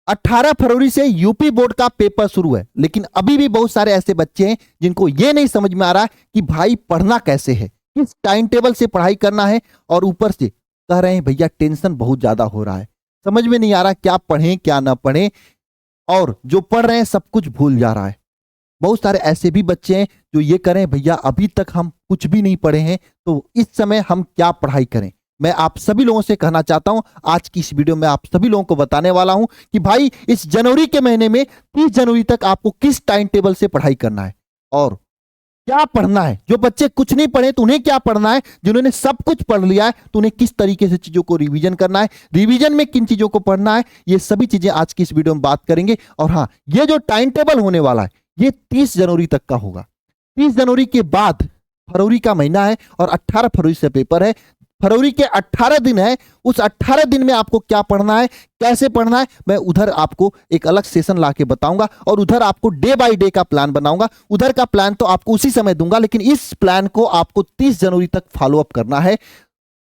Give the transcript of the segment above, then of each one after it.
18 फरवरी से UP board का paper शुरू है, लेकिन अभी भी बहुत सारे ऐसे बच्चे हैं जिनको यह नहीं समझ में आ रहा कि भाई पढ़ना कैसे है, किस टाइम टेबल से पढ़ाई करना है। और ऊपर से कह रहे हैं भैया टेंशन बहुत ज्यादा हो रहा है, समझ में नहीं आ रहा क्या पढ़ें क्या ना पढ़ें, और जो पढ़ रहे हैं सब कुछ भूल जा रहा है। बहुत सारे ऐसे भी बच्चे हैं जो ये करें भैया अभी तक हम कुछ भी नहीं पढ़े हैं, तो इस समय हम क्या पढ़ाई करें। मैं आप सभी लोगों से कहना चाहता हूं, आज की इस वीडियो में आप सभी लोगों को बताने वाला हूं कि भाई इस जनवरी के महीने में 30 जनवरी तक आपको किस टाइम टेबल से पढ़ाई करना है और क्या पढ़ना है। जो बच्चे कुछ नहीं पढ़े तो उन्हें क्या पढ़ना है, जिन्होंने सब कुछ पढ़ लिया है तो उन्हें किस तरीके से चीजों को रिवीजन करना है, रिवीजन में किन चीजों को पढ़ना है, ये सभी चीजें आज की इस वीडियो में बात करेंगे। और हाँ, ये जो टाइम टेबल होने वाला है ये 30 जनवरी तक का होगा। 30 जनवरी के बाद फरवरी का महीना है और 18 फरवरी से पेपर है। फरवरी के 18 दिन है, उस 18 दिन में आपको क्या पढ़ना है, कैसे पढ़ना है, मैं उधर आपको एक अलग सेशन लाके बताऊंगा और उधर आपको डे बाय डे का प्लान बनाऊंगा। उधर का प्लान तो आपको उसी समय दूंगा, लेकिन इस प्लान को आपको 30 जनवरी तक फॉलो अप करना है।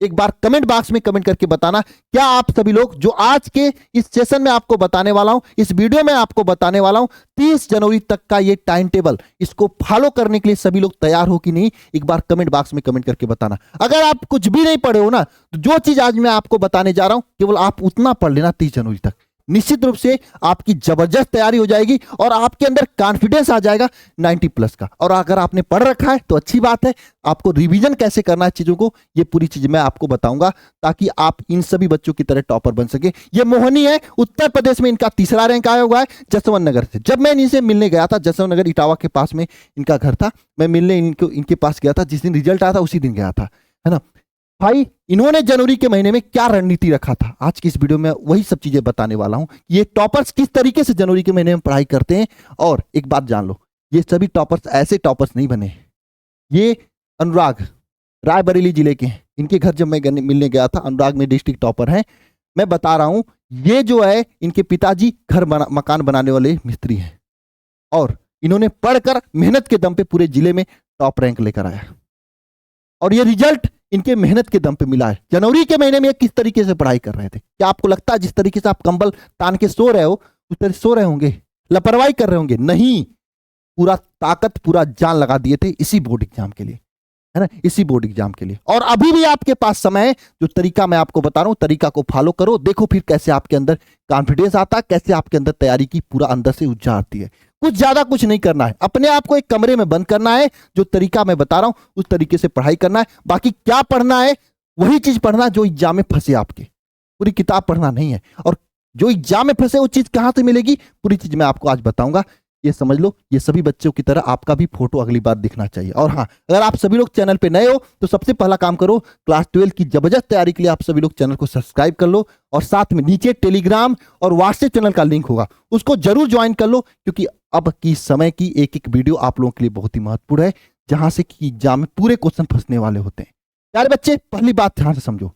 एक बार कमेंट बॉक्स में कमेंट करके बताना क्या आप सभी लोग जो आज के इस सेशन में आपको बताने वाला हूं, इस वीडियो में आपको बताने वाला हूं 30 जनवरी तक का ये टाइम टेबल, इसको फॉलो करने के लिए सभी लोग तैयार हो कि नहीं, एक बार कमेंट बॉक्स में कमेंट करके बताना। अगर आप कुछ भी नहीं पढ़े हो ना, तो जो चीज आज मैं आपको बताने जा रहा हूं केवल आप उतना पढ़ लेना 30 जनवरी तक। निश्चित रूप से आपकी जबरदस्त तैयारी हो जाएगी और आपके अंदर कॉन्फिडेंस आ जाएगा 90 प्लस का। और अगर आपने पढ़ रखा है तो अच्छी बात है, आपको रिवीजन कैसे करना है चीजों को, ये पूरी चीज मैं आपको बताऊंगा ताकि आप इन सभी बच्चों की तरह टॉपर बन सके। ये मोहनी है, उत्तर प्रदेश में इनका तीसरा रैंक आया हुआ है जसवंत नगर से। जब मैं इनसे मिलने गया था, जसवंत नगर इटावा के पास में इनका घर था, मैं मिलने इनके पास गया था, जिस दिन रिजल्ट आया था उसी दिन गया था, है ना भाई। इन्होंने जनवरी के महीने में क्या रणनीति रखा था, आज की इस वीडियो में वही सब चीजें बताने वाला हूं। ये टॉपर्स किस तरीके से जनवरी के महीने में पढ़ाई करते हैं। और एक बात जान लो, ये सभी टॉपर्स ऐसे टॉपर्स नहीं बने, ये अनुराग रायबरेली जिले के हैं। इनके घर जब मैं मिलने गया था, अनुराग में डिस्ट्रिक्ट टॉपर हैं। मैं बता रहा हूं, ये जो है इनके पिताजी मकान बनाने वाले मिस्त्री हैं और इन्होंने पढ़कर मेहनत के दम पे पूरे जिले में टॉप रैंक लेकर आया और ये रिजल्ट इनके मेहनत के दम पे मिला है। जनवरी के महीने में किस तरीके से पढ़ाई कर रहे थे, क्या आपको लगता है जिस तरीके से आप कंबल तान के सो रहे हो उस तरह सो रहे होंगे, लापरवाही कर रहे होंगे? नहीं, पूरा ताकत पूरा जान लगा दिए थे इसी बोर्ड एग्जाम के लिए, है ना, इसी बोर्ड एग्जाम के लिए। और अभी भी आपके पास समय है, जो तरीका मैं आपको बता रहा हूं तरीका को फॉलो करो, देखो फिर कैसे आपके अंदर कॉन्फिडेंस आता है, कैसे आपके अंदर तैयारी की पूरा अंदर से ऊर्जा आती है। कुछ ज्यादा कुछ नहीं करना है, अपने आप को एक कमरे में बंद करना है, जो तरीका मैं बता रहा हूं उस तरीके से पढ़ाई करना है। बाकी क्या पढ़ना है, वही चीज पढ़ना जो एग्जाम में फंसे, आपके पूरी किताब पढ़ना नहीं है। और जो एग्जाम में फंसे वो चीज कहां से मिलेगी, पूरी चीज मैं आपको आज बताऊंगा। ये समझ लो, ये सभी बच्चों की तरह आपका भी फोटो अगली बार दिखना चाहिए। और हाँ, अगर आप सभी लोग चैनल पे नए हो तो सबसे पहला काम करो, क्लास 12 की जबरदस्त तैयारी के लिए आप सभी लोग चैनल को सब्सक्राइब कर लो और साथ में नीचे टेलीग्राम और व्हाट्सएप चैनल का लिंक होगा, उसको जरूर ज्वाइन कर लो, क्योंकि अब की समय की एक एक वीडियो आप लोगों के लिए बहुत ही महत्वपूर्ण है, जहां से कि एग्जाम में पूरे क्वेश्चन फंसने वाले होते हैं। प्यारे बच्चे, पहली बात ध्यान से समझो,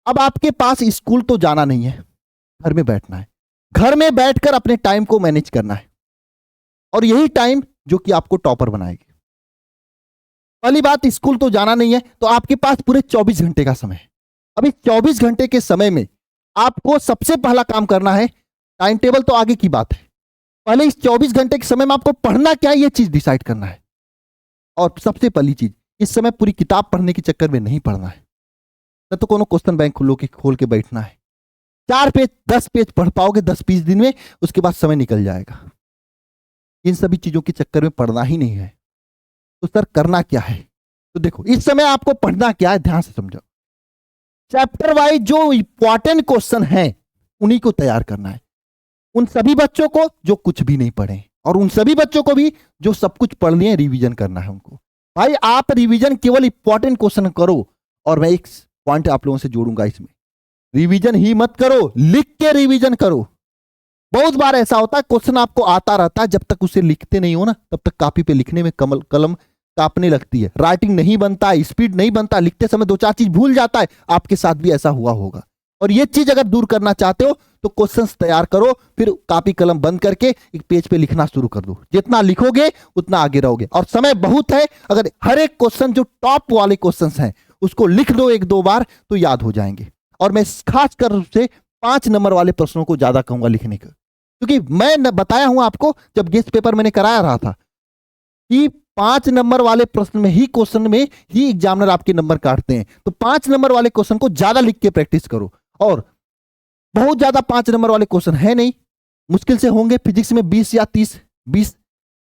अब आपके पास स्कूल तो जाना नहीं है, घर में बैठना है, घर में बैठकर अपने टाइम को मैनेज करना है और यही टाइम जो कि आपको टॉपर बनाएगी। पहली बात, स्कूल तो जाना नहीं है तो आपके पास पूरे 24 घंटे का समय है। अभी 24 घंटे के समय में आपको सबसे पहला काम करना है, टाइम टेबल तो आगे की बात है, पहले इस 24 घंटे के समय में आपको पढ़ना क्या है ये चीज डिसाइड करना है। और सबसे पहली चीज, इस समय पूरी किताब पढ़ने के चक्कर में नहीं पढ़ना है, न तो कोनो क्वेश्चन बैंक खोल के बैठना है। 4 पेज 10 पेज पढ़ पाओगे 10-20 दिन में, उसके बाद समय निकल जाएगा। इन सभी चीजों के चक्कर में पढ़ना ही नहीं है, तो सर करना क्या है? तो देखो, इस समय आपको पढ़ना क्या है, ध्यान से समझो। चैप्टर वाइज जो इंपॉर्टेंट क्वेश्चन हैं उन्हीं को तैयार करना है, उन सभी बच्चों को जो कुछ भी नहीं पढ़े और उन सभी बच्चों को भी जो सब कुछ पढ़ लिए रिवीजन करना है उनको। भाई आप रिवीजन केवल इंपॉर्टेंट क्वेश्चन करो, और मैं एक पॉइंट आप लोगों से जोड़ूंगा इसमें, रिवीजन ही मत करो, लिख के रिवीजन करो। बहुत बार ऐसा होता है क्वेश्चन आपको आता रहता है, जब तक उसे लिखते नहीं हो ना तब तक कॉपी पे लिखने में कलम कांपने लगती है, राइटिंग नहीं बनता, स्पीड नहीं बनता, लिखते समय 2-4 चीज भूल जाता है। आपके साथ भी ऐसा हुआ होगा, और ये चीज अगर दूर करना चाहते हो तो क्वेश्चंस तैयार करो, फिर कॉपी कलम बंद करके एक पेज पे लिखना शुरू कर दो। जितना लिखोगे उतना आगे रहोगे, और समय बहुत है। अगर हर एक क्वेश्चन जो टॉप वाले क्वेश्चंस हैं उसको लिख दो 1-2 बार तो याद हो जाएंगे। और मैं खासकर रूप से 5 नंबर वाले प्रश्नों को ज्यादा कहूंगा लिखने का, क्योंकि मैं बताया हूं आपको, जब गेस्ट पेपर मैंने कराया रहा था कि 5 नंबर वाले प्रश्न में ही, क्वेश्चन में ही एग्जामिनर आपके नंबर काटते हैं। तो 5 नंबर वाले क्वेश्चन को ज्यादा लिख के प्रैक्टिस करो। और बहुत ज्यादा 5 नंबर वाले क्वेश्चन है नहीं, मुश्किल से होंगे फिजिक्स में 20 या 30, 20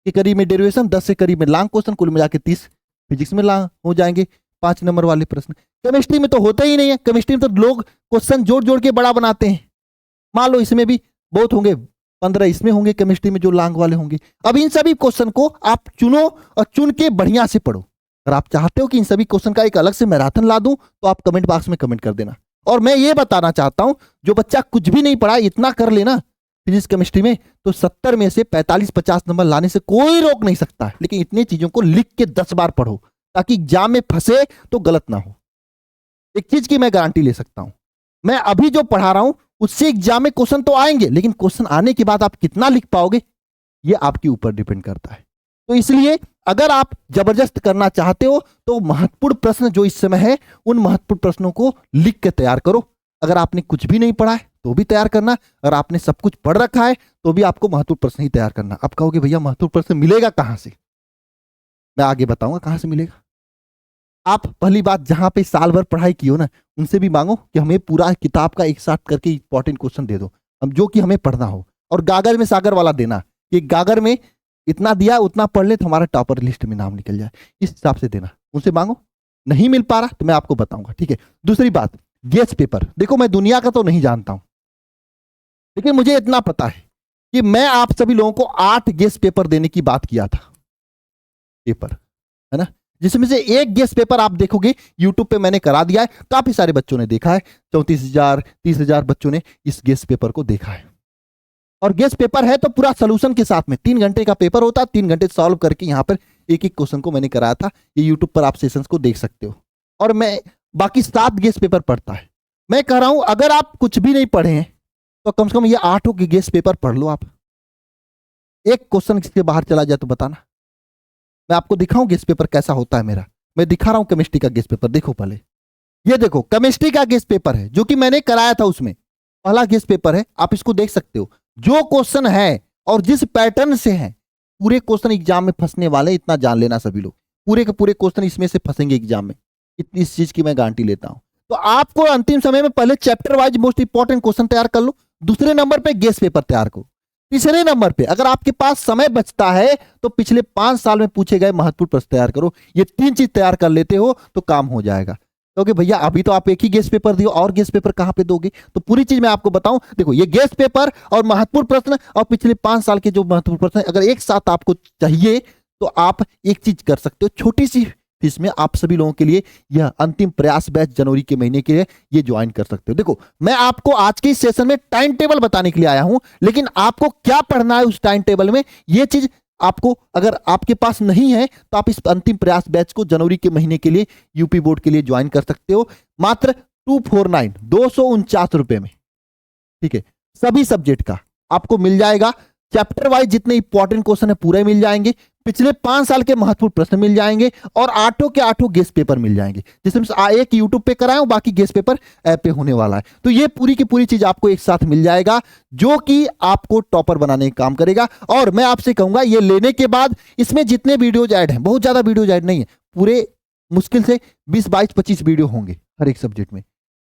के करीब में डेरिवेशन, 10 के करीब में लॉन्ग क्वेश्चन, कुल मिला के 30 फिजिक्स में हो जाएंगे 5 नंबर वाले प्रश्न। केमिस्ट्री में तो होते ही नहीं है, केमिस्ट्री में तो लोग क्वेश्चन जोड़ जोड़ के बड़ा बनाते हैं। मान लो इसमें भी बहुत होंगे, 15 इसमें होंगे केमिस्ट्री में जो लॉन्ग वाले होंगे। अब इन सभी क्वेश्चन को आप चुनो और चुन के बढ़िया से पढ़ो। अगर आप चाहते हो कि इन सभी क्वेश्चन का एक अलग से मैराथन ला दूं तो आप कमेंट बॉक्स में कमेंट कर देना। और मैं ये बताना चाहता हूं, जो बच्चा कुछ भी नहीं पढ़ा इतना कर लेना फिजिक्स केमिस्ट्री में, तो 70 में से 45-50 नंबर लाने से कोई रोक नहीं सकता है। लेकिन इतनी चीजों को लिख के 10 बार पढ़ो ताकि एग्जाम में फंसे तो गलत ना हो। एक चीज की मैं गारंटी ले सकता हूं, मैं अभी जो पढ़ा रहा हूं उससे एग्जाम में क्वेश्चन तो आएंगे, लेकिन क्वेश्चन आने के बाद आप कितना लिख पाओगे ये आपके ऊपर डिपेंड करता है। तो इसलिए अगर आप जबरदस्त करना चाहते हो तो महत्वपूर्ण प्रश्न जो इस समय है उन महत्वपूर्ण प्रश्नों को लिख के तैयार करो। अगर आपने कुछ भी नहीं पढ़ा है तो भी तैयार करना, अगर आपने सब कुछ पढ़ रखा है तो भी आपको महत्वपूर्ण प्रश्न ही तैयार करना। आप कहोगे भैया महत्वपूर्ण प्रश्न मिलेगा कहां से, मैं आगे बताऊंगा कहां से मिलेगा। आप पहली बात जहां पे साल भर पढ़ाई की हो ना, उनसे भी मांगो कि हमें पूरा किताब का एक साथ करके इंपॉर्टेंट क्वेश्चन दे दो, हम जो कि हमें पढ़ना हो। और गागर में सागर वाला देना कि गागर में इतना दिया उतना पढ़ ले तो हमारा टॉपर लिस्ट में नाम निकल जाए, इस हिसाब से देना। उनसे मांगो, नहीं मिल पा रहा तो मैं आपको बताऊंगा, ठीक है। दूसरी बात, गेस्ट पेपर। देखो मैं दुनिया का तो नहीं जानता हूं, लेकिन मुझे इतना पता है कि मैं आप सभी लोगों को 8 गेस्ट पेपर देने की बात किया था, पेपर है ना, जिसमें से एक गेस्ट पेपर आप देखोगे यूट्यूब पे मैंने करा दिया है, काफी सारे बच्चों ने देखा है, 34,000 30,000 बच्चों ने इस गेस्ट पेपर को देखा है। और गेस्ट पेपर है तो पूरा सोल्यूशन के साथ में 3 घंटे का पेपर होता है, 3 घंटे सॉल्व करके यहाँ पर एक एक क्वेश्चन को मैंने कराया था। ये यूट्यूब पर आप सेशंस को देख सकते हो। और मैं बाकी 7 गेस्ट पेपर पढ़ता है। मैं कह रहा हूं अगर आप कुछ भी नहीं पढ़े हैं तो कम से कम ये 8 के गेस्ट पेपर पढ़ लो। आप एक क्वेश्चन किसके बाहर चला जाए तो बताना, मैं आपको दिखाऊं गेस्ट पेपर कैसा होता है मेरा। मैं दिखा रहा हूं केमिस्ट्री का गेस्ट पेपर, देखो पहले ये देखो केमिस्ट्री का गेस्ट पेपर है जो कि मैंने कराया था, उसमें पहला गेस्ट पेपर है, आप इसको देख सकते हो। जो क्वेश्चन है और जिस पैटर्न से है, पूरे क्वेश्चन एग्जाम में फंसने वाले, इतना जान लेना सभी लोग, पूरे के पूरे क्वेश्चन इसमें से फंसेंगे एग्जाम में, इस चीज की मैं गारंटी लेता हूं। तो आपको अंतिम समय में पहले chapter wise most important question तैयार कर लो, दूसरे नंबर पे गेस्ट पेपर तैयार करो, तीसरे नंबर पे अगर आपके पास समय बचता है तो पिछले 5 साल में पूछे गए महत्वपूर्ण प्रश्न तैयार करो। ये 3 चीज तैयार कर लेते हो तो काम हो जाएगा। क्योंकि भैया अभी तो आप एक ही गेस्ट पेपर दियो और गेस्ट पेपर कहां पे दोगे, तो पूरी चीज मैं आपको बताऊं। देखो ये गेस्ट पेपर और महत्वपूर्ण प्रश्न और पिछले 5 साल के जो महत्वपूर्ण प्रश्न अगर एक साथ आपको चाहिए तो आप एक चीज कर सकते हो, छोटी सी फीस में आप सभी लोगों के लिए यह अंतिम प्रयास बैच जनवरी के महीने के लिए ये ज्वाइन कर सकते हो। देखो मैं आपको आज के इस सेशन में टाइम टेबल बताने के लिए आया हूं, लेकिन आपको क्या पढ़ना है उस टाइम टेबल में ये चीज आपको अगर आपके पास नहीं है तो आप इस अंतिम प्रयास बैच को जनवरी के महीने के लिए यूपी बोर्ड के लिए ज्वाइन कर सकते हो, मात्र 249 रुपए में, ठीक है। सभी सब्जेक्ट का आपको मिल जाएगा, चैप्टर वाइज जितने इंपॉर्टेंट क्वेश्चन है पूरे मिल जाएंगे, पिछले 5 साल के महत्वपूर्ण प्रश्न मिल जाएंगे और 8 के 8 गेस्ट पेपर मिल जाएंगे, जिसमें एक यूट्यूब पे कराया हूं, बाकी गेस्ट पेपर ऐप पे होने वाला है। तो ये पूरी की पूरी चीज आपको एक साथ मिल जाएगा जो कि आपको टॉपर बनाने का काम करेगा। और मैं आपसे कहूंगा ये लेने के बाद इसमें जितने वीडियोज ऐड हैं, बहुत ज्यादा वीडियोज ऐड नहीं है, पूरे मुश्किल से 20 22 25 वीडियो होंगे हर एक सब्जेक्ट में,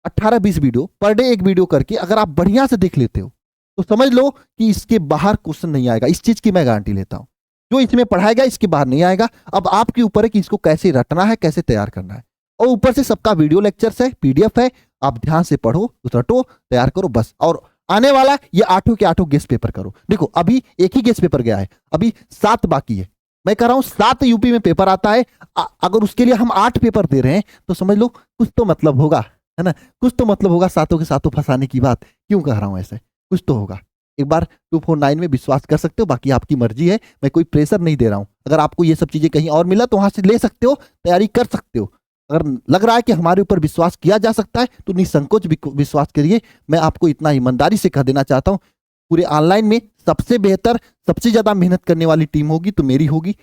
18-20 वीडियो पर डे, एक वीडियो करके अगर आप बढ़िया से देख लेते हो तो समझ लो कि इसके बाहर क्वेश्चन नहीं आएगा। इस चीज की मैं गारंटी लेता हूं, जो इसमें पढ़ाएगा इसके बाहर नहीं आएगा। अब आपके ऊपर है कि इसको कैसे रटना है, कैसे तैयार करना है। और ऊपर से सबका वीडियो लेक्चर्स है, पीडीएफ है, आप ध्यान से पढ़ो, रटो, तैयार करो बस। और आने वाला ये 8 के 8 गेस्ट पेपर करो। देखो अभी एक ही गेस्ट पेपर गया है, अभी 7 बाकी है। मैं कह रहा हूं 7 यूपी में पेपर आता है, अगर उसके लिए हम 8 पेपर दे रहे हैं तो समझ लो कुछ तो मतलब होगा, है ना, कुछ तो मतलब होगा। 7 के 7 फंसाने की बात क्यों कह रहा हूं, ऐसे कुछ तो होगा। एक बार 249 में विश्वास कर सकते हो, बाकी आपकी मर्जी है, मैं कोई प्रेशर नहीं दे रहा हूं। अगर आपको ये सब चीजें कहीं और मिला तो वहां से ले सकते हो, तैयारी कर सकते हो। अगर लग रहा है कि हमारे ऊपर विश्वास किया जा सकता है तो निसंकोच विश्वास करिए। मैं आपको इतना ईमानदारी से कह देना चाहता हूं, पूरे ऑनलाइन में सबसे बेहतर, सबसे ज्यादा मेहनत करने वाली टीम होगी तो मेरी होगी।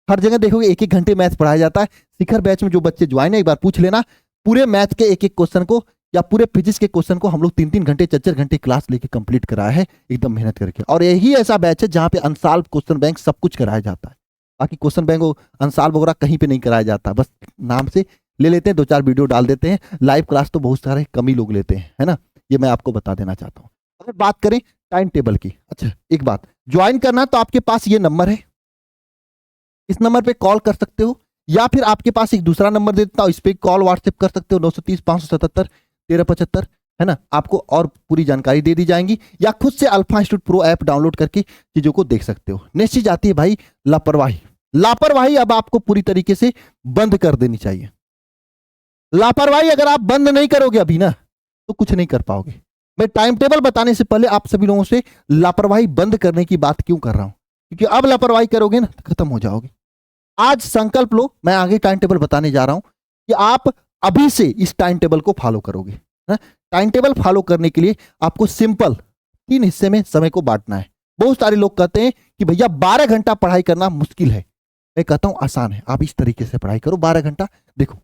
हर जगह देखोगे 1-1 घंटे मैथ पढ़ाया जाता है। शिखर बैच में जो बच्चे ज्वाइन है एक बार पूछ लेना, पूरे मैथ के एक एक क्वेश्चन को या पूरे फिजिक्स के क्वेश्चन को हम लोग 3-3 घंटे 4-4 घंटे क्लास लेके कंप्लीट कराया है एकदम मेहनत करके। और यही ऐसा बैच है जहां पे अनसॉल्व क्वेश्चन बैंक सब कुछ कराया जाता है। बाकी क्वेश्चन बैंक अनसॉल्व वगैरह कहीं पे नहीं कराया जाता, बस नाम से ले लेते हैं, 2-4 वीडियो डाल देते हैं। लाइव क्लास तो बहुत सारे कम ही लोग लेते हैं, है ना, ये मैं आपको बता देना चाहता हूँ। अगर बात करें टाइम टेबल की, अच्छा एक बात, ज्वाइन करना तो आपके पास ये नंबर है, इस नंबर पे कॉल कर सकते हो, या फिर आपके पास एक दूसरा नंबर दे देता हूं, इस पे कॉल व्हाट्सएप कर सकते हो 930 577 1375, है ना, आपको और पूरी जानकारी दे दी जाएंगी, या खुद से alpha institute pro app download करके चीजों को देख सकते हो। नेक्स्ट चीज आती है भाई लापरवाही। लापरवाही अब आपको पूरी तरीके से बंद कर देनी चाहिए। लापरवाही अगर आप बंद नहीं करोगे अभी ना तो कुछ नहीं कर पाओगे। मैं टाइम टेबल बताने से पहले आप सभी लोगों से लापरवाही बंद करने की बात क्यों कर रहा हूं, क्योंकि अब लापरवाही करोगे ना तो खत्म हो जाओगे। आज संकल्प लो, मैं आगे टाइम टेबल बताने जा रहा हूं कि आप अभी से इस टाइम टेबल को फॉलो करोगे। टाइम टेबल फॉलो करने के लिए आपको सिंपल 3 हिस्से में समय को बांटना है। बहुत सारे लोग कहते हैं कि भैया 12 घंटा पढ़ाई करना मुश्किल है, मैं कहता हूं आसान है। आप इस तरीके से पढ़ाई करो 12 घंटा। देखो,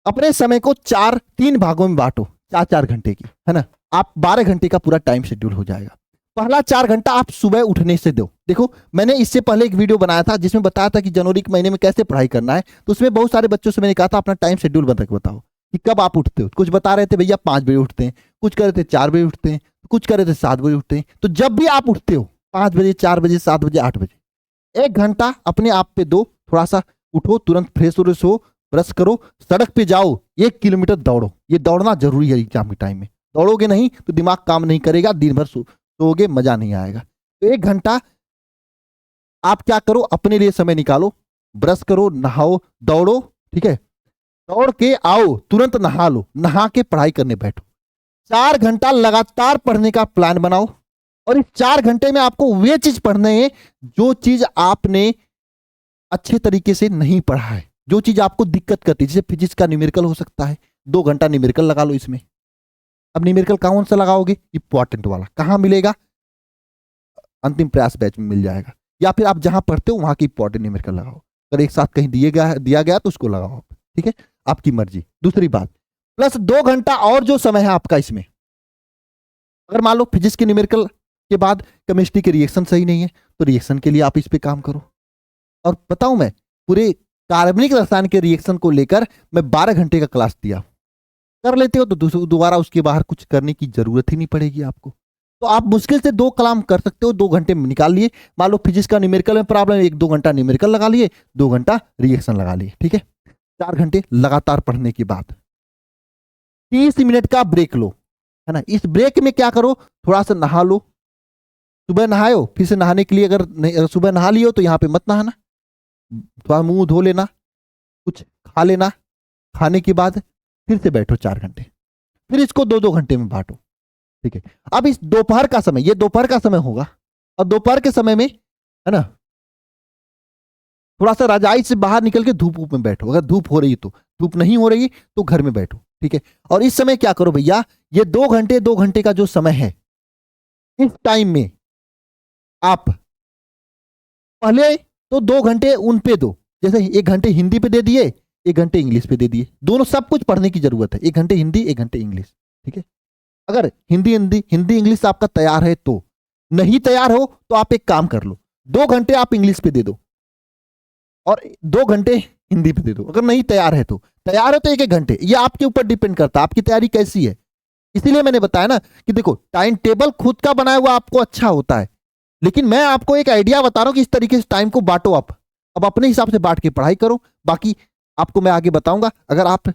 अपने समय को 3 भागों में बांटो, 4-4 घंटे की, है ना, आप 12 घंटे का पूरा टाइम शेड्यूल हो जाएगा। पहला 4 घंटा आप सुबह उठने से दो। देखो, मैंने इससे पहले एक वीडियो बनाया था जिसमें बताया था कि जनवरी के महीने में कैसे पढ़ाई करना है, तो उसमें बहुत सारे बच्चों से मैंने कहा था अपना टाइम शेड्यूल बताओ कि कब आप उठते हो। कुछ बता रहे थे भैया 5 बजे उठते हैं, कुछ कह रहे थे 4 बजे उठते हैं, कुछ कह रहे थे 7 बजे उठते हैं। तो जब भी आप उठते हो 5 बजे, 4 बजे, 7 बजे, 8 बजे, 1 घंटा अपने आप पे दो। थोड़ा सा उठो, तुरंत फ्रेश हो, ब्रश करो, सड़क पे जाओ, 1 किलोमीटर दौड़ो। ये दौड़ना जरूरी है एग्जाम के टाइम में। दौड़ोगे नहीं तो दिमाग काम नहीं करेगा, दिन भर सोओगे, मजा नहीं आएगा। तो 1 घंटा आप क्या करो, अपने लिए समय निकालो, ब्रश करो, नहाओ, दौड़ो, ठीक है, दौड़ के आओ, तुरंत नहा लो, नहा के पढ़ाई करने बैठो। 4 घंटा लगातार पढ़ने का प्लान बनाओ, और इस 4 घंटे में आपको वे चीज पढ़ने हैं जो चीज आपने अच्छे तरीके से नहीं पढ़ा है, जो चीज आपको दिक्कत करती है। जैसे फिजिक्स का न्यूमेरिकल हो सकता है, 2 घंटा न्यूमेरिकल लगा लो इसमें। अब न्यूमेरिकल कौन सा लगाओगे, इंपॉर्टेंट वाला। कहां मिलेगा, अंतिम प्रयास बैच में मिल जाएगा, या फिर आप जहां पढ़ते हो वहां की इंपॉर्टेंट न्यूमेरिकल लगाओ। अगर एक साथ कहीं दिया गया तो उसको लगाओ, ठीक है, आपकी मर्जी। दूसरी बात, प्लस 2 घंटा और जो समय है आपका इसमें, अगर मान लो फिजिक्स के न्यूमेरिकल के बाद केमिस्ट्री के रिएक्शन सही नहीं है तो रिएक्शन के लिए आप इस पे काम करो। और बताऊं, मैं पूरे कार्बनिक रसायन के रिएक्शन को लेकर मैं 12 घंटे का क्लास दिया। कर लेते हो तो दोबारा उसके बाहर कुछ करने की जरूरत ही नहीं पड़ेगी आपको। तो आप मुश्किल से 2 कलाम कर सकते हो, 2 घंटे में निकाल लिए। मान लो फिजिक्स का न्यूमेरिकल में प्रॉब्लम, 1-2 घंटा न्यूमेरिकल लगा लिए, 2 घंटा रिएक्शन लगा लिए, ठीक है। 4 घंटे लगातार पढ़ने के बाद 30 मिनट का ब्रेक लो, है ना। इस ब्रेक में क्या करो, थोड़ा सा नहा लो। सुबह नहायो, फिर से नहाने के लिए अगर सुबह नहा लियो तो यहाँ पे मत नहाना, थोड़ा मुंह धो लेना, कुछ खा लेना, खाने के बाद फिर से बैठो 4 घंटे, फिर इसको 2-2 घंटे में बांटो, ठीक है। अब इस दोपहर का समय, ये दोपहर का समय होगा, और दोपहर के समय में, है ना, थोड़ा सा रजाई से बाहर निकल के धूप में बैठो। अगर धूप हो रही है तो, धूप नहीं हो रही तो घर में बैठो, ठीक है। और इस समय क्या करो भैया, ये 2 घंटे का जो समय है, इस टाइम में आप पहले तो 2 घंटे उन पे दो। जैसे 1 घंटे हिंदी पे दे दिए, 1 घंटे इंग्लिश पे दे दिए। दोनों सब कुछ पढ़ने की जरूरत है, 1 घंटे हिंदी, 1 घंटे इंग्लिश, ठीक है। अगर हिंदी इंग्लिश आपका तैयार है तो, नहीं तैयार हो तो आप एक काम कर लो, 2 घंटे आप इंग्लिश पे दे दो और 2 घंटे हिंदी पे दे दो। अगर नहीं तैयार है तो, तैयार है तो 1-1 घंटे। ये आपके ऊपर डिपेंड करता है आपकी तैयारी कैसी है। इसीलिए मैंने बताया ना कि देखो, टाइम टेबल खुद का बनाया हुआ आपको अच्छा होता है, लेकिन मैं आपको एक आइडिया बता रहा हूं कि इस तरीके से टाइम को बांटो। आप अब अपने हिसाब से बांट के पढ़ाई करो। बाकी आपको मैं आगे बताऊंगा। अगर आप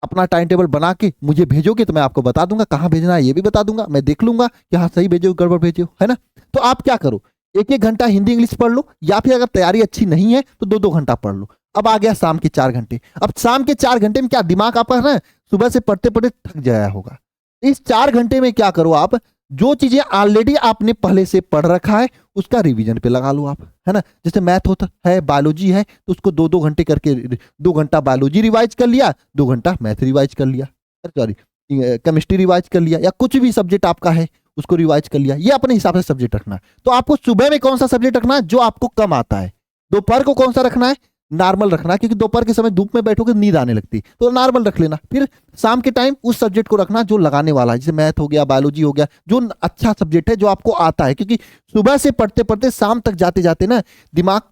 अपना टाइम टेबल बना के मुझे भेजोगे तो मैं आपको बता दूंगा कहां भेजना है, ये भी बता दूंगा। मैं देख लूंगा कि हाँ सही भेजो, गड़बड़ भेजो, है ना। तो आप क्या करो, 1-1 घंटा हिंदी इंग्लिश पढ़ लो, या फिर अगर तैयारी अच्छी नहीं है तो 2-2 घंटा पढ़ लो। अब आ गया शाम के 4 घंटे। अब शाम के 4 घंटे में क्या, दिमाग आपका ना सुबह से पढ़ते पढ़ते थक जाया होगा। इस 4 घंटे में क्या करो, आप जो चीजें ऑलरेडी आपने पहले से पढ़ रखा है उसका रिवीजन पे लगा लो आप, है ना। जैसे मैथ होता है, बायोलॉजी है, तो उसको 2-2 घंटे करके 2 घंटा बायोलॉजी रिवाइज कर लिया, 2 घंटा मैथ रिवाइज कर लिया, सॉरी केमिस्ट्री रिवाइज कर लिया, या कुछ भी सब्जेक्ट आपका है उसको रिवाइज कर लिया। ये अपने हिसाब से सब्जेक्ट रखना है। तो आपको सुबह में कौन सा सब्जेक्ट रखना है जो आपको कम आता है, दोपहर को कौन सा रखना है नॉर्मल रखना, क्योंकि दोपहर के समय धूप में बैठोगे नींद आने लगती, तो नॉर्मल रख लेना। फिर शाम के टाइम उस सब्जेक्ट को रखना जो लगाने वाला है, जैसे मैथ हो गया, बायोलॉजी हो गया, जो अच्छा सब्जेक्ट है, जो आपको आता है। क्योंकि सुबह से पढ़ते पढ़ते शाम तक जाते जाते ना दिमाग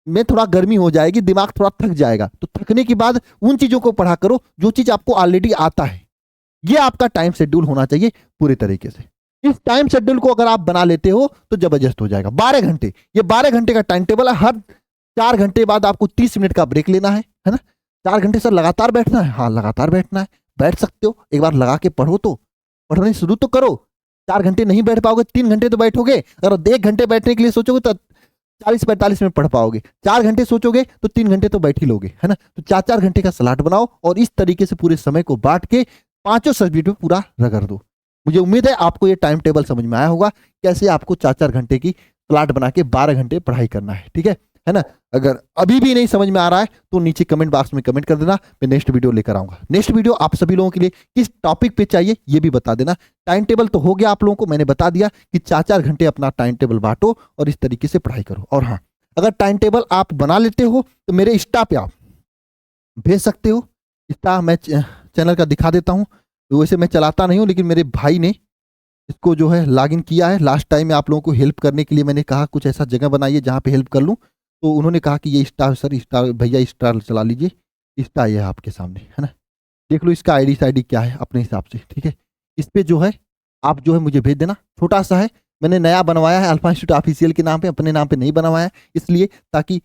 में थोड़ा गर्मी हो जाएगी, दिमाग थोड़ा थक जाएगा। तो थकने के बाद उन चीजों को पढ़ा करो जो चीज आपको ऑलरेडी आता है। ये आपका टाइम शेड्यूल होना चाहिए पूरे तरीके से। इस टाइम शेड्यूल को अगर आप बना लेते हो तो जबरदस्त हो जाएगा। 12 घंटे, ये 12 घंटे का टाइम टेबल है। हर 4 घंटे बाद आपको 30 मिनट का ब्रेक लेना है ना। 4 घंटे सर लगातार बैठना है? हाँ, लगातार बैठना है, बैठ सकते हो। एक बार लगा के पढ़ो, तो पढ़ने शुरू तो करो। 4 घंटे नहीं बैठ पाओगे, 3 घंटे तो बैठोगे। अगर 1 घंटे बैठने के लिए सोचोगे तो 40-45 मिनट पढ़ पाओगे। 4 घंटे सोचोगे तो 3 घंटे तो बैठ ही लोगे, है ना। तो 4-4 घंटे का स्लॉट बनाओ और इस तरीके से पूरे समय को बांट के 5 सब्जेक्ट में पूरा रगड़ दो। मुझे उम्मीद है आपको ये टाइम टेबल समझ में आया होगा, कैसे आपको 4-4 घंटे की स्लॉट बना के 12 घंटे पढ़ाई करना है, ठीक है ना। अगर अभी भी नहीं समझ में आ रहा है तो नीचे कमेंट बॉक्स में कमेंट कर देना, मैं नेक्स्ट वीडियो लेकर आऊंगा। नेक्स्ट वीडियो आप सभी लोगों के लिए किस टॉपिक पे चाहिए ये भी बता देना। टाइम टेबल तो हो गया आप लोगों को, मैंने बता दिया कि 4-4 घंटे अपना टाइम टेबल बांटो और इस तरीके से पढ़ाई करो। और हाँ, अगर टाइम टेबल आप बना लेते हो तो मेरे इंस्टा पे आप भेज सकते हो। इंस्टा मैं चैनल का दिखा देता हूँ। वैसे मैं चलाता नहीं हूँ, लेकिन मेरे भाई ने इसको जो है लॉगिन किया है। लास्ट टाइम में आप लोगों को हेल्प करने के लिए मैंने कहा कुछ ऐसा जगह बनाइए जहाँ पे हेल्प कर लूँ, तो उन्होंने कहा कि ये स्टार सर, स्टार भैया स्टार चला लीजिए। इंस्टा ये है आपके सामने, है ना। देख लो इसका आईडी क्या है अपने हिसाब से, ठीक है। इस पे जो है आप जो है मुझे भेज देना। छोटा सा है, मैंने नया बनवाया है, अल्फा इंस्टीट्यूट ऑफिशियल के नाम पे, अपने नाम पे नहीं बनवाया है, इसलिए ताकि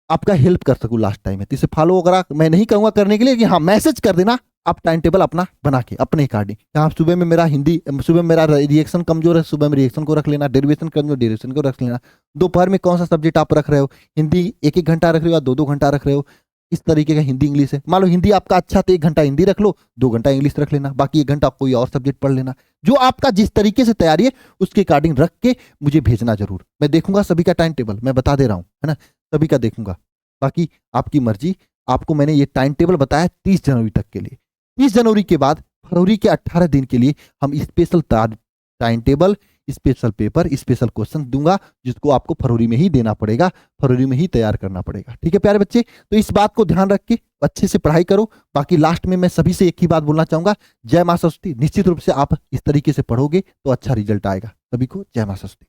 आपका हेल्प कर सकूं लास्ट टाइम में। तो इसे फॉलो वगैरह मैं नहीं कहूंगा करने के लिए, कि हाँ मैसेज कर देना आप टाइम टेबल अपना बना के अपने अकॉर्डिंग। हाँ, सुबह में मेरा हिंदी, सुबह में मेरा रिएक्शन कमजोर है, सुबह में रिएक्शन को रख लेना। डेरिवेशन कमजोर, डेरिवेशन को रख लेना। दोपहर में कौन सा सब्जेक्ट आप रख रहे हो, हिंदी 1-1 घंटा रख रहे हो या 2-2 घंटा रख रहे हो, इस तरीके का हिंदी इंग्लिश है। मान लो हिंदी आपका अच्छा तो 1 घंटा हिंदी रख लो, 2 घंटा इंग्लिश रख लेना, बाकी 1 घंटा कोई और सब्जेक्ट पढ़ लेना। जो आपका जिस तरीके से तैयारी है उसके अकॉर्डिंग रख के मुझे भेजना जरूर। मैं देखूंगा सभी का टाइम टेबल, मैं बता दे रहा हूँ, है ना, सभी का देखूंगा। बाकी आपकी मर्जी। आपको मैंने ये टाइम टेबल बताया 30 जनवरी तक के लिए। 30 जनवरी के बाद फरवरी के 18 दिन के लिए हम special time table, special paper, special question दूंगा, जिसको आपको फरवरी में ही देना पड़ेगा, फरवरी में ही तैयार करना पड़ेगा, ठीक है प्यारे बच्चे। तो इस बात को ध्यान रख के अच्छे से पढ़ाई करो। बाकी लास्ट में मैं सभी से एक ही बात बोलना चाहूंगा, जय मां सरस्वती। निश्चित रूप से आप इस तरीके से पढ़ोगे तो अच्छा रिजल्ट आएगा। सभी को जय मां सरस्वती।